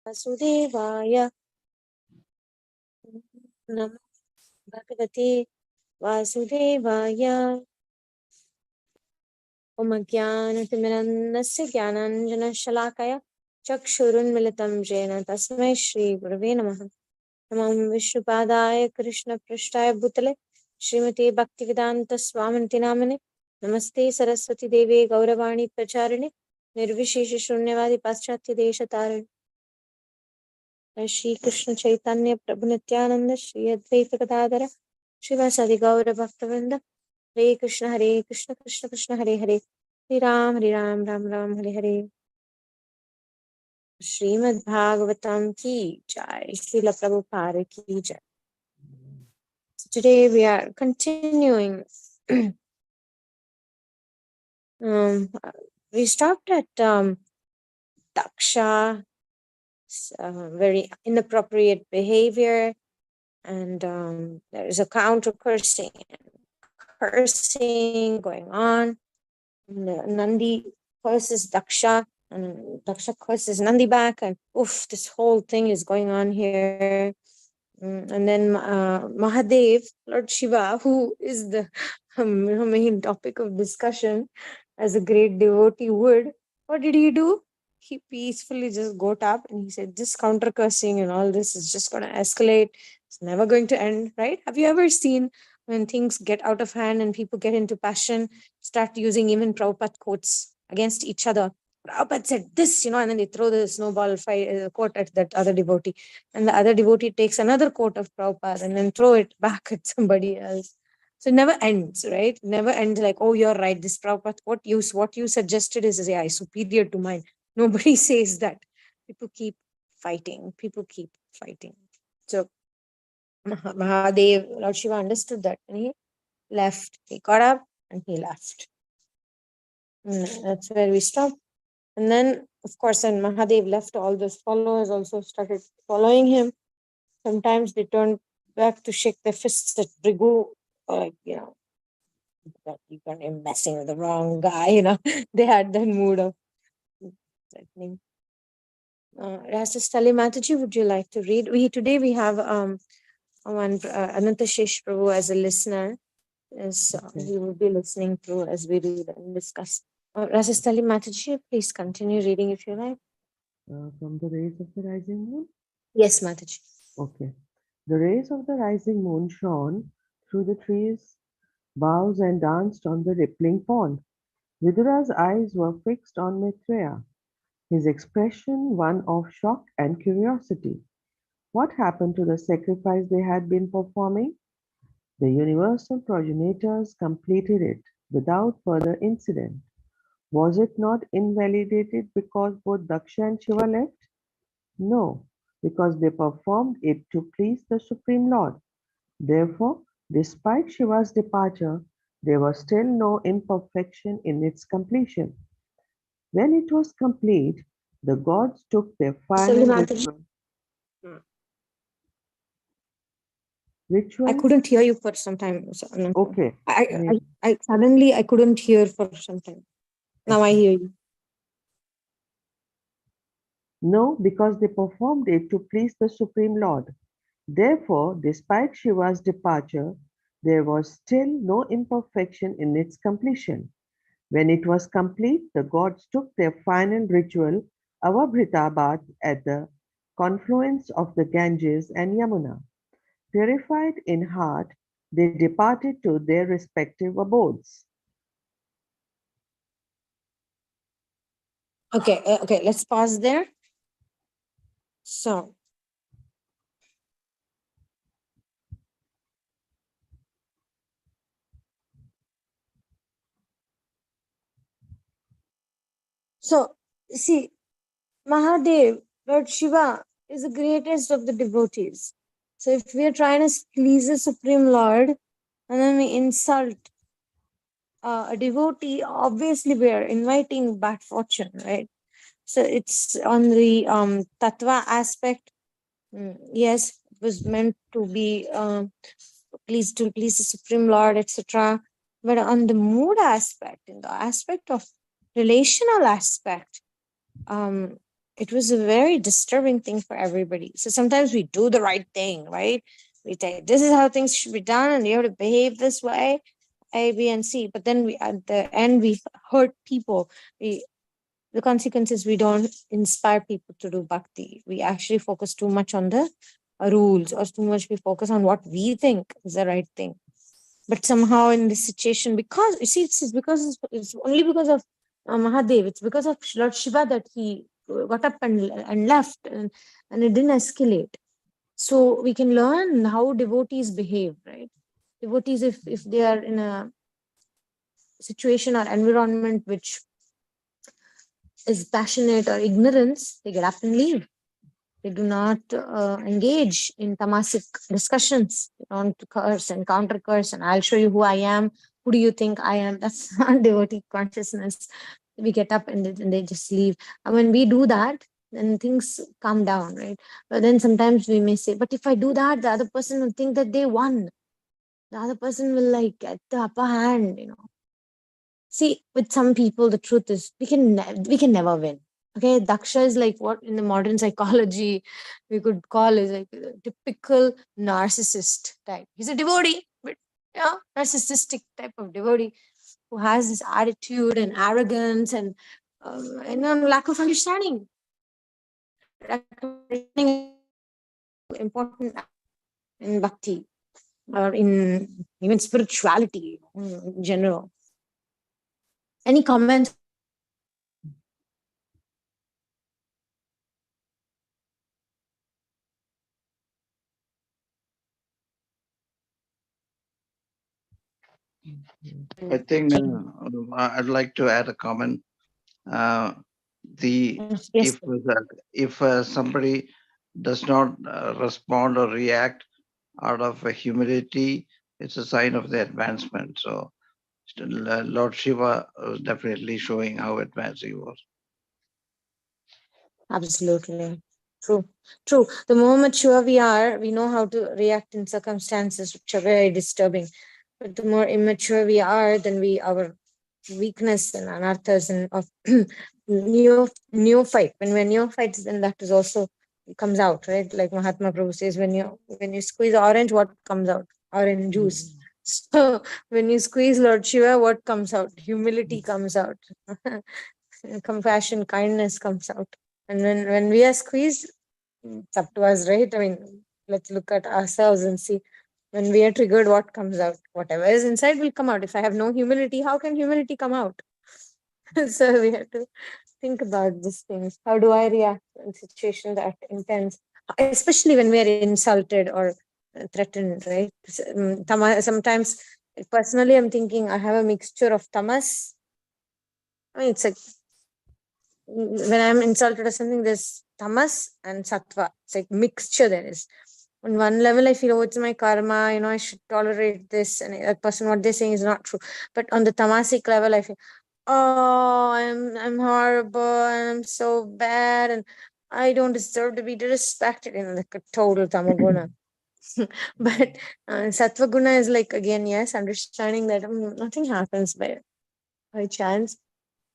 Vasudevaya. Namo Bhagavate Vasudevaya. Om Jnanatimirandasya Jnananjana Shalakaya Chakshurunmilitam Jena Tasmai Shri Gurave Namaha. Namam Vishnupadaya Krishna Prashtaya Bhutale Srimati Bhaktivedanta Swaminti Namane Namaste Saraswati Devi Gauravani Pracharine Nirvishesha Shunyavadi Paschatya Desha Tarine Shri Krishna Chaitanya Prabhu Nityananda Shri Advaita Gadadhara Shiva Sati Gaura Bhaktavinda Hare Krishna Krishna Krishna Hare Hare Hare Ram Ram Ram Hare Hare Srimad Bhagavatam ki jai Srila Prabhupada ki jai. So today we are continuing. We stopped at Daksha, very inappropriate behavior, and there is a counter cursing going on. Nandi curses Daksha, and Daksha curses Nandi back, and this whole thing is going on here. And then Mahadev, Lord Shiva, who is the main topic of discussion, as a great devotee would, what did he do? He peacefully just got up and he said, this counter cursing and all this is just going to escalate. It's never going to end, right? Have you ever seen when things get out of hand and people get into passion, start using even Prabhupada quotes against each other? Prabhupada said this, and then they throw the snowball quote at that other devotee. And the other devotee takes another quote of Prabhupada and then throw it back at somebody else. So it never ends, right? It never ends like, oh, you're right. This Prabhupada, what you suggested is superior to mine. Nobody says that. People keep fighting. So Mahadev, Lord Shiva understood that and he left. He got up and he left. That's where we stopped. And then, of course, when Mahadev left, all those followers also started following him. Sometimes they turned back to shake their fists at Brigu, or that you're messing with the wrong guy, They had that mood of threatening. Rasastali Mataji, would you like to read? Today we have one Anantashesh Prabhu as a listener. We will be listening through as we read and discuss. Rasastali Mataji, please continue reading if you like. From the rays of the rising moon? Yes, Mataji. Okay. The rays of the rising moon shone through the trees, boughs, and danced on the rippling pond. Vidura's eyes were fixed on Maitreya, his expression one of shock and curiosity. What happened to the sacrifice they had been performing? The universal progenitors completed it without further incident. Was it not invalidated because both Daksha and Shiva left? No, because they performed it to please the Supreme Lord. Therefore, despite Shiva's departure, there was still no imperfection in its completion. When it was complete, the gods took their final ritual. I couldn't hear you for some time. Okay. I suddenly I couldn't hear for some time. Now I hear you. No, because they performed it to please the Supreme Lord. Therefore, despite Shiva's departure, there was still no imperfection in its completion. When it was complete, the gods took their final ritual, Avabhrita bath, at the confluence of the Ganges and Yamuna. Purified in heart, they departed to their respective abodes. Okay, let's pause there. So, see, Mahadev, Lord Shiva, is the greatest of the devotees. So if we are trying to please the Supreme Lord and then we insult a devotee, obviously we are inviting bad fortune, right? So it's on the Tatva aspect. Yes, it was meant to be please the Supreme Lord, etc. But on the mood aspect, in the aspect of relational aspect, it was a very disturbing thing for everybody. So sometimes we do the right thing, right? We say this is how things should be done, and you have to behave this way, A, B, and C. But then we at the end we hurt people. The consequences, we don't inspire people to do bhakti. We actually focus too much on the rules, or too much we focus on what we think is the right thing. But somehow in this situation, because you see, it's only because of Mahadev, it's because of Lord Shiva that he got up and left, and it didn't escalate. So we can learn how devotees behave, right? Devotees, if they are in a situation or environment which is passionate or ignorance, they get up and leave. They do not engage in tamasic discussions. They don't curse and counter curse, and I'll show you who I am. Who do you think I am? That's not devotee consciousness. We get up and they just leave. And when we do that, then things calm down, right? But then sometimes we may say, but if I do that, the other person will think that they won. The other person will like get the upper hand. See, with some people, the truth is we can never win. Okay, Daksha is like what in the modern psychology we could call is like a typical narcissist type. He's a devotee, but narcissistic type of devotee who has this attitude and arrogance and lack of understanding. Lack of understanding is important in bhakti or in even spirituality in general. Any comments? I think I'd like to add a comment. The Yes. if somebody does not respond or react out of humility, it's a sign of the advancement. So Lord Shiva was definitely showing how advanced he was. Absolutely. True. The more mature we are, we know how to react in circumstances which are very disturbing. But the more immature we are, then our weakness and anarthas and of neophyte. When we're neophytes, then that is also comes out, right? Like Mahatma Prabhu says, when you squeeze orange, what comes out? Orange juice. So when you squeeze Lord Shiva, what comes out? Humility comes out. Compassion, kindness comes out. And when we are squeezed, it's up to us, right? I mean, let's look at ourselves and see when we are triggered, what comes out. Whatever is inside will come out. If I have no humility, how can humility come out? So we have to think about these things. How do I react in situations that are intense, especially when we are insulted or threatened, right? Sometimes, personally, I'm thinking I have a mixture of tamas. I mean, it's like when I'm insulted or something, there's tamas and sattva. It's like mixture there is. On one level, I feel, oh, it's my karma, I should tolerate this, and that person, what they're saying is not true. But on the tamasic level, I feel, oh, I'm horrible, and I'm so bad, and I don't deserve to be disrespected, like a total tamaguna. But sattva guna is like, again, yes, understanding that nothing happens by chance,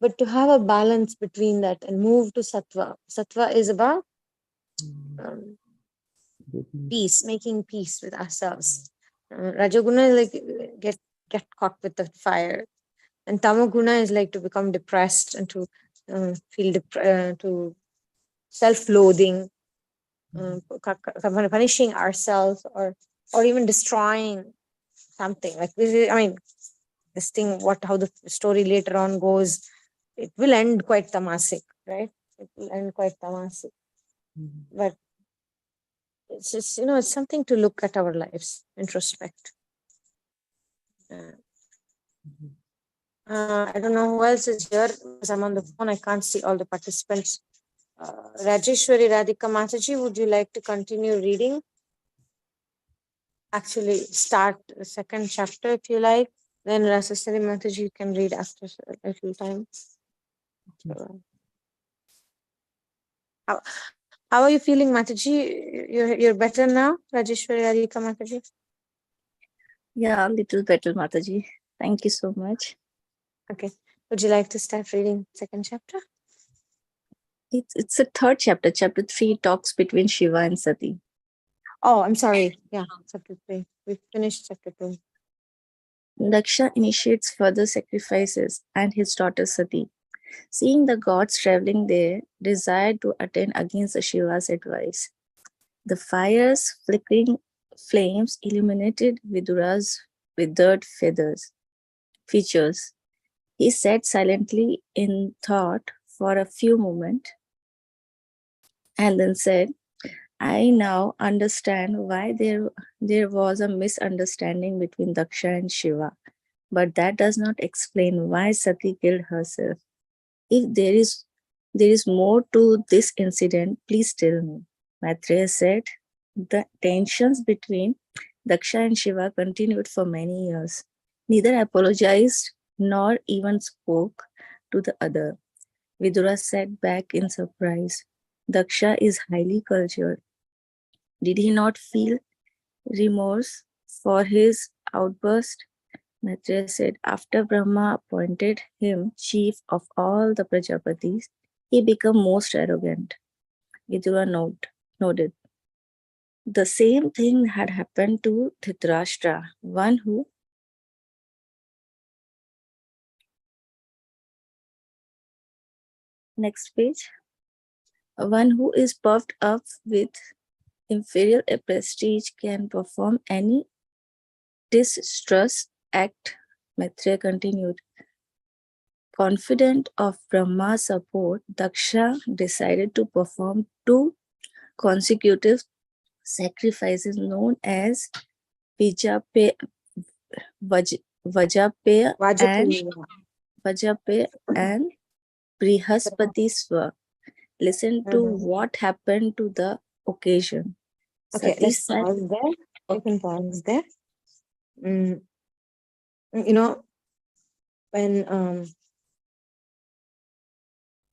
but to have a balance between that and move to sattva. Sattva is about peace, making peace with ourselves. Rajaguna is like get caught with the fire, and Tamaguna is like to become depressed and to feel to self-loathing, punishing ourselves, or even destroying something. Like this thing, how the story later on goes, it will end quite tamasic, right? It will end quite tamasic, but it's just it's something to look at our lives, introspect. I don't know who else is here because I'm on the phone. I can't see all the participants. Rajeshwari Radhika Mataji, would you like to continue reading? Actually, start the second chapter if you like. Then Rasasari Mataji, you can read after a little time. How are you feeling, Mataji? You're better now, Rajeshwari Radhika Mataji? Yeah, a little better, Mataji. Thank you so much. Okay. Would you like to start reading second chapter? It's a third chapter. Chapter 3 talks between Shiva and Sati. Oh, I'm sorry. Yeah, chapter 3. We finished chapter 2. Daksha initiates further sacrifices and his daughter Sati, seeing the gods traveling there, desired to attend against Shiva's advice. The fire's flickering flames illuminated Vidura's withered features. He sat silently in thought for a few moments and then said, I now understand why there was a misunderstanding between Daksha and Shiva, but that does not explain why Sati killed herself. If there is more to this incident, please tell me. Maitreya said. The tensions between Daksha and Shiva continued for many years. Neither apologized nor even spoke to the other. Vidura sat back in surprise. Daksha is highly cultured. Did he not feel remorse for his outburst? Maitreya said, after Brahma appointed him chief of all the Prajapatis, he became most arrogant. Vidura noted. The same thing had happened to Dhritarashtra, one who next page, one who is puffed up with inferior prestige can perform any distrust act. Maitreya continued. Confident of Brahma's support, Daksha decided to perform 2 consecutive sacrifices known as Vijape, Vajapeya and Vajapaya. Vajapeya and Brihaspati Swa. Listen to what happened to the occasion. Okay, Sati let's said, pause there. You can pause there. You know, when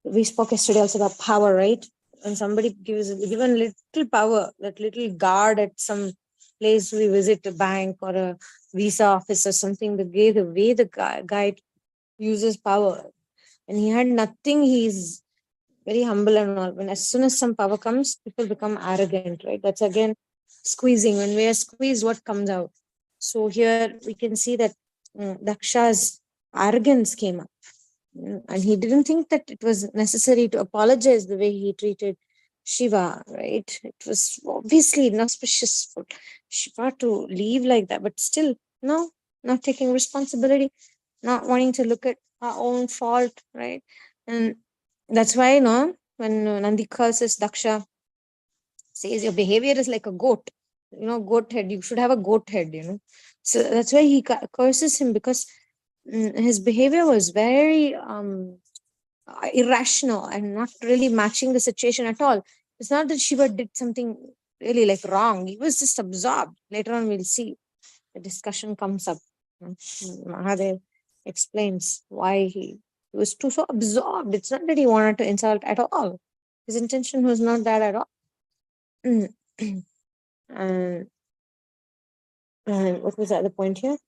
we spoke yesterday also about power, right? When somebody given little power, that little guard at some place we visit, a bank or a visa office or something, the way the guy uses power, and he had nothing, he's very humble and all. When as soon as some power comes, people become arrogant, right? That's again squeezing. When we are squeezed, what comes out? So here we can see that Daksha's arrogance came up. And he didn't think that it was necessary to apologize the way he treated Shiva, right? It was obviously inauspicious for Shiva to leave like that, but still, no, not taking responsibility, not wanting to look at our own fault, right? And that's why, when Nandi curses Daksha, says your behavior is like a goat, goat head, you should have a goat head, So that's why he curses him, because his behavior was very irrational and not really matching the situation at all. It's not that Shiva did something really like wrong. He was just absorbed. Later on, we'll see the discussion comes up. Mahadev explains why he was too so absorbed. It's not that he wanted to insult at all. His intention was not that at all. and what was the other point here?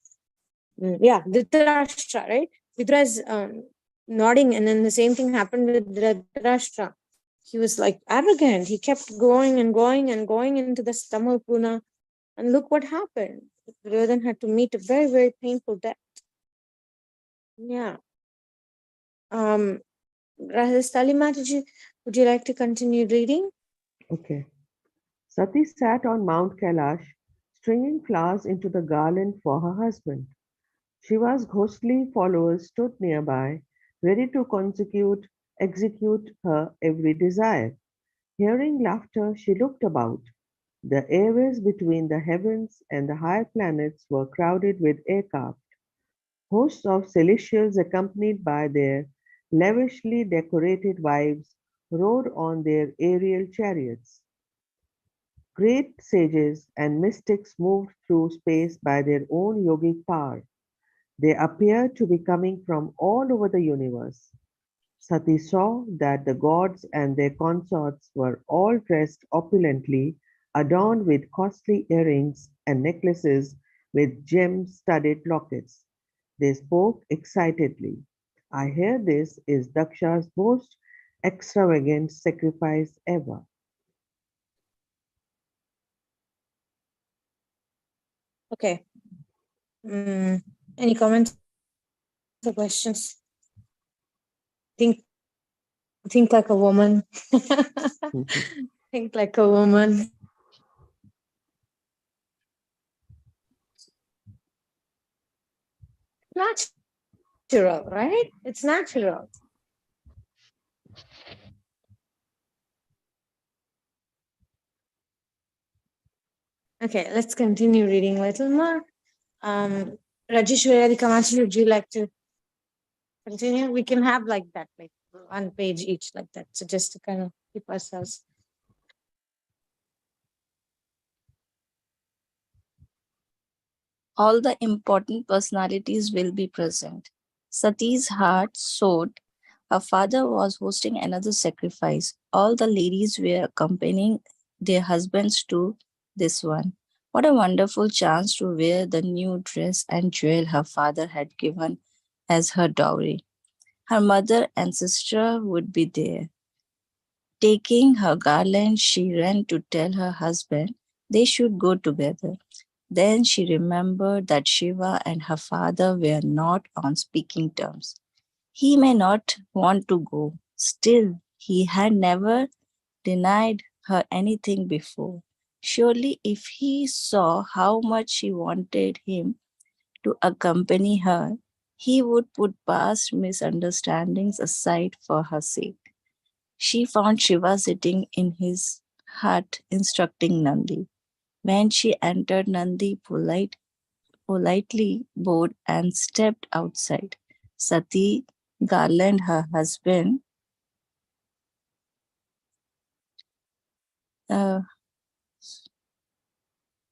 Yeah, Dhritarashtra, right? Vidura is nodding, and then the same thing happened with Dhritarashtra. He was like arrogant. He kept going and going and going into the Stamapuna, and look what happened. Duryodhan had to meet a very, very painful death. Yeah. Rajastali Mataji, would you like to continue reading? Okay. Sati sat on Mount Kailash, stringing flowers into the garland for her husband. Shiva's ghostly followers stood nearby, ready to execute her every desire. Hearing laughter, she looked about. The airways between the heavens and the higher planets were crowded with aircraft. Hosts of celestials, accompanied by their lavishly decorated wives, rode on their aerial chariots. Great sages and mystics moved through space by their own yogic power. They appeared to be coming from all over the universe. Sati saw that the gods and their consorts were all dressed opulently, adorned with costly earrings and necklaces with gem-studded lockets. They spoke excitedly. I hear this is Daksha's most extravagant sacrifice ever. Okay. Any comments or questions? Think like a woman. Think like a woman. Natural, right? It's natural. Okay, let's continue reading a little more. Rajeshwari Kamachi, would you like to continue? We can have like that, like one page each, like that. So just to kind of keep ourselves. All the important personalities will be present. Sati's heart soared. Her father was hosting another sacrifice. All the ladies were accompanying their husbands to this one. What a wonderful chance to wear the new dress and jewel her father had given as her dowry. Her mother and sister would be there. Taking her garland, she ran to tell her husband they should go together. Then she remembered that Shiva and her father were not on speaking terms. He may not want to go. Still, he had never denied her anything before. Surely, if he saw how much she wanted him to accompany her, he would put past misunderstandings aside for her sake. She found Shiva sitting in his hut instructing Nandi. When she entered, Nandi politely bowed and stepped outside. Sati Garland, her husband, uh,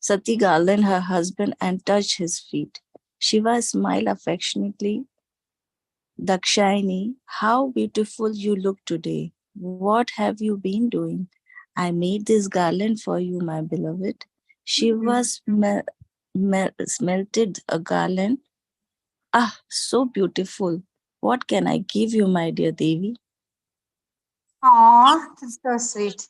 Sati Garland, her husband, and touched his feet. Shiva smiled affectionately. Dakshayani, how beautiful you look today. What have you been doing? I made this garland for you, my beloved. Shiva smelted a garland. Ah, so beautiful. What can I give you, my dear Devi? Aw, that's so sweet.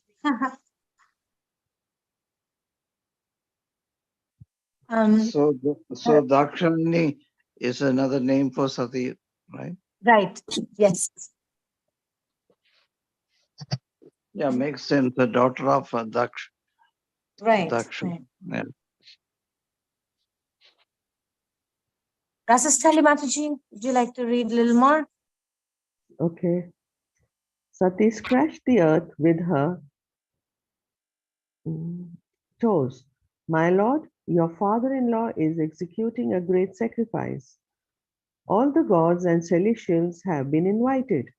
So, uh, so Dakshani is another name for Sati, right? right. Yes. Yeah, makes sense. The daughter of Right. Daksha. Right. Yeah. Rasastali Mataji, would you like to read a little more? Okay. Sati scratched the earth with her toes. My lord, your father-in-law is executing a great sacrifice. All the gods and celestials have been invited.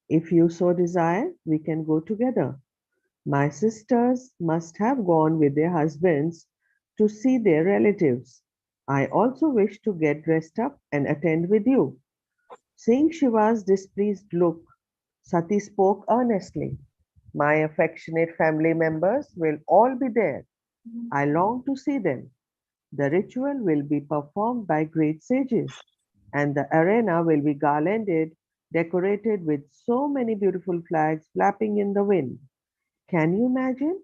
If you so desire, we can go together. My sisters must have gone with their husbands to see their relatives. I also wish to get dressed up and attend with you. Seeing Shiva's displeased look, Sati spoke earnestly. My affectionate family members will all be there. I long to see them. The ritual will be performed by great sages, and the arena will be garlanded, decorated with so many beautiful flags flapping in the wind. Can you imagine?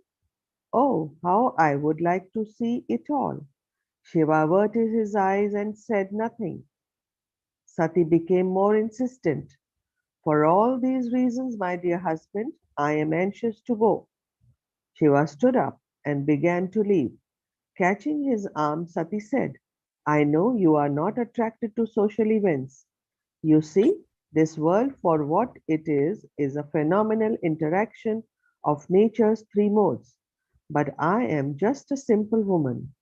Oh, how I would like to see it all. Shiva averted his eyes and said nothing. Sati became more insistent. For all these reasons, my dear husband, I am anxious to go. Shiva stood up and began to leave. Catching his arm, Sati said, I know you are not attracted to social events. You see, this world for what it is a phenomenal interaction of nature's three modes. But I am just a simple woman.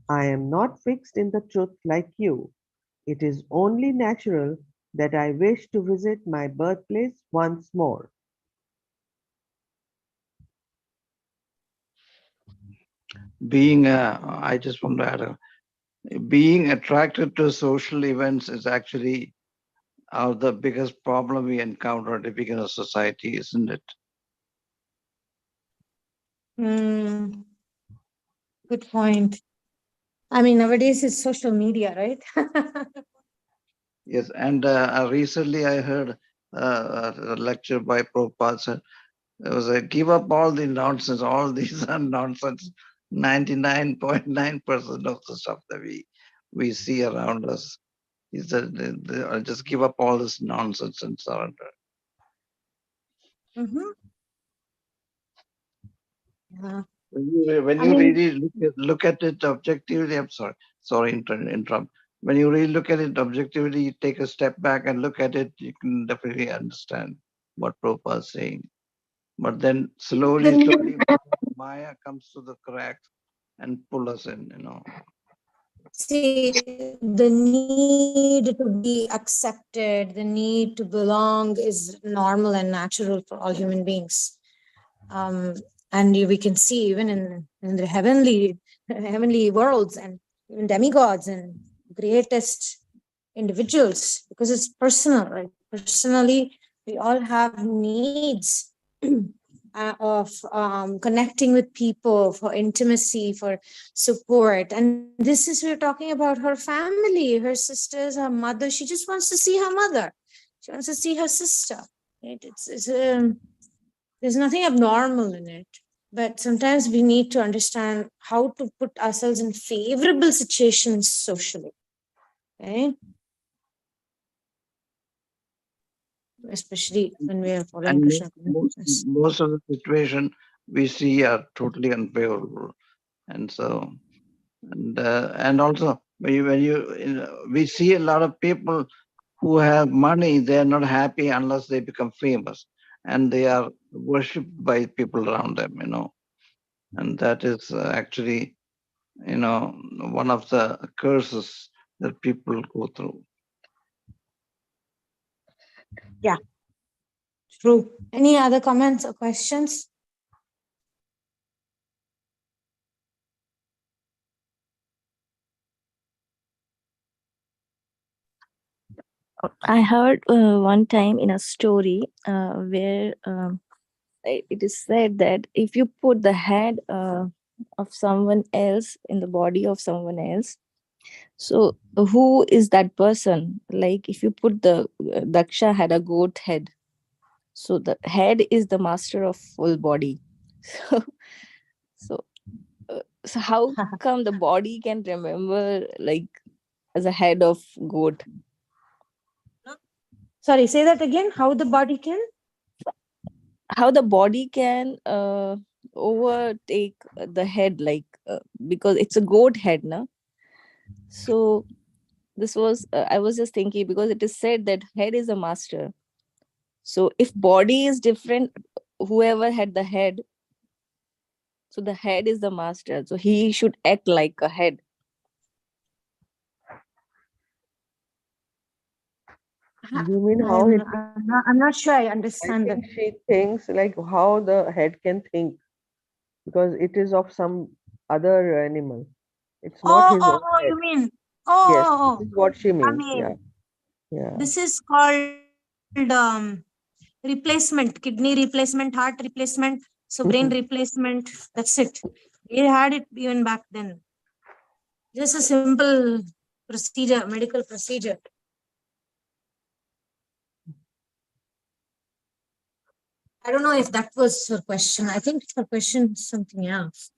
I am not fixed in the truth like you. It is only natural that I wish to visit my birthplace once more. I just want to add, being attracted to social events is actually the biggest problem we encounter living in a society, isn't it? Mm, good point. I mean, nowadays it's social media, right? Yes, and recently I heard lecture by Prabhupada said, it was a give up all the nonsense. All these are nonsense. 99.9% of the stuff that we see around us. He said, just give up all this nonsense and surrender. Mm-hmm. Yeah. When you really look at it objectively, I'm sorry, interrupt. When you really look at it objectively, you take a step back and look at it, you can definitely understand what Prabhupada is saying. But then slowly, Maya comes to the cracks and pull us in, See, the need to be accepted, the need to belong is normal and natural for all human beings. And we can see even in the heavenly worlds and even demigods and greatest individuals, because it's personal, right? Personally, we all have needs of connecting with people, for intimacy, for support. And this is, we're talking about her family, her sisters, her mother. She just wants to see her mother. She wants to see her sister. Right? There's nothing abnormal in it. But sometimes we need to understand how to put ourselves in favorable situations socially. Okay? Especially when we are following and Krishna consciousness. most of the situation we see are totally unfavorable. And so, and also we see a lot of people who have money, they are not happy unless they become famous, and they are worshipped by people around them, and that is actually, one of the curses that people go through. Yeah, true. Any other comments or questions? I heard one time in a story where it is said that if you put the head of someone else in the body of someone else, so who is that person? Like if you put the Daksha had a goat head, so the head is the master of full body. So, so how come the body can remember like as a head of goat? Sorry, say that again. How the body can? How the body can overtake the head, like because it's a goat head, no? So this was I was just thinking, because it is said that head is a master. So if body is different, whoever had the head, so the head is the master, so he should act like a head. You mean how it? I'm not sure I I understand that. think she thinks like how the head can think, because it is of some other animal. It's not his own head. You mean, Yes, oh, this is what she I means. Yeah, mean, yeah. this is called replacement, kidney replacement, heart replacement, so brain replacement. That's it. We had it even back then. Just a simple procedure, medical procedure. I don't know if that was her question. I think her question is something else.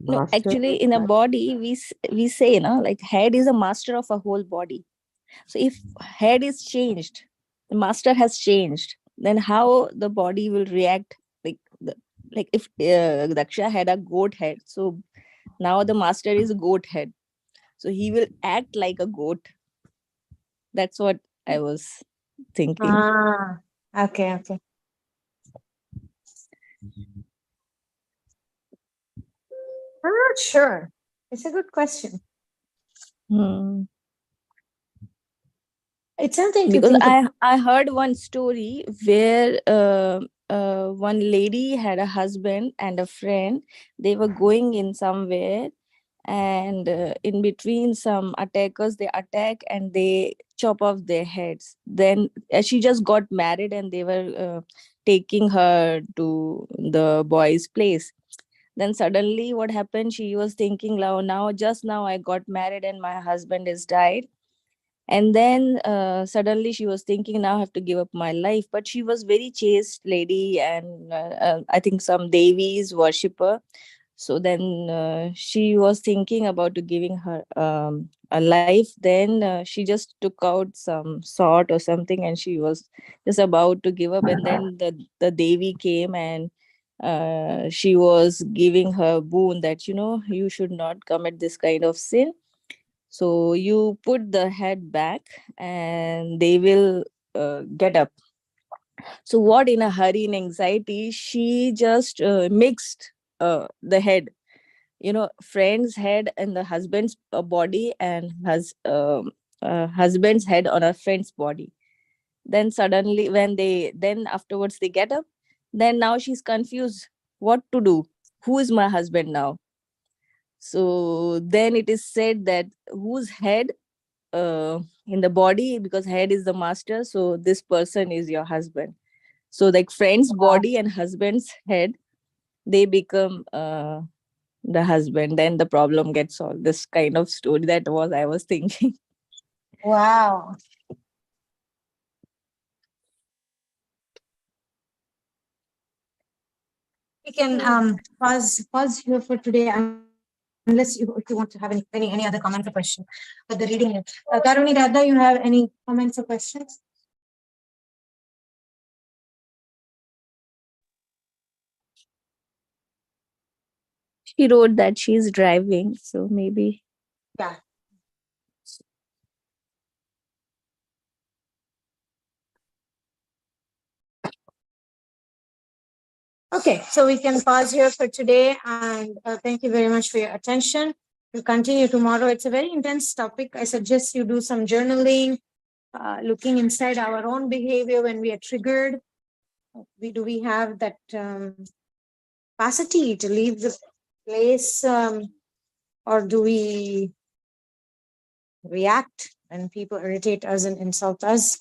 No, Master. actually in a body we say, like head is a master of a whole body. So if head is changed, the master has changed, then how the body will react? Like if Daksha had a goat head, so now the master is a goat head, so he will act like a goat. That's what I was thinking. Okay. I'm not sure. It's a good question. It's something to Because think about. I heard one story where one lady had a husband and a friend. They were going in somewhere, and in between some attackers, they attack and they chop off their heads. Then she just got married and they were taking her to the boy's place. Then suddenly what happened, she was thinking, now just now I got married and my husband is died, And then suddenly she was thinking, now I have to give up my life. But she was very chaste lady, and I think some Devi's worshipper. So then she was thinking about to giving her a life. Then she just took out some sword or something, and she was just about to give up. And then the Devi came, and she was giving her boon that, you should not commit this kind of sin. So you put the head back, and they will get up. So what, in a hurry, in anxiety, she just mixed the head, friend's head and the husband's body, and husband's head on her friend's body. Then suddenly, then afterwards they get up. Then now she's confused what to do. Who is my husband now? So then it is said that whose head in the body, because head is the master, so this person is your husband. So like friend's body and husband's head, they become the husband. Then the problem gets solved. This kind of story, that was I was thinking. Wow. We can pause here for today, unless if you want to have any other comments or question for the reading. Karuni Radha, you have any comments or questions? She wrote that she's driving, so maybe. Yeah. Okay, so we can pause here for today, and thank you very much for your attention. We'll continue tomorrow. It's a very intense topic. I suggest you do some journaling, looking inside our own behavior when we are triggered. Do we have that capacity to leave the place, or do we react when people irritate us and insult us?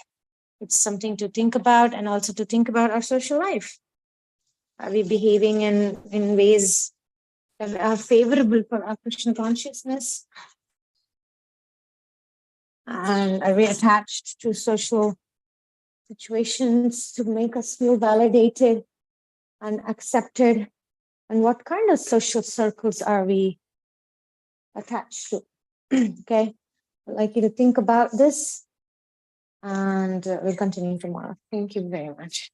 It's something to think about, and also to think about our social life. Are we behaving in ways that are favorable for our Krishna consciousness? And are we attached to social situations to make us feel validated and accepted? And what kind of social circles are we attached to? Okay, I'd like you to think about this, and we'll continue tomorrow. Thank you very much.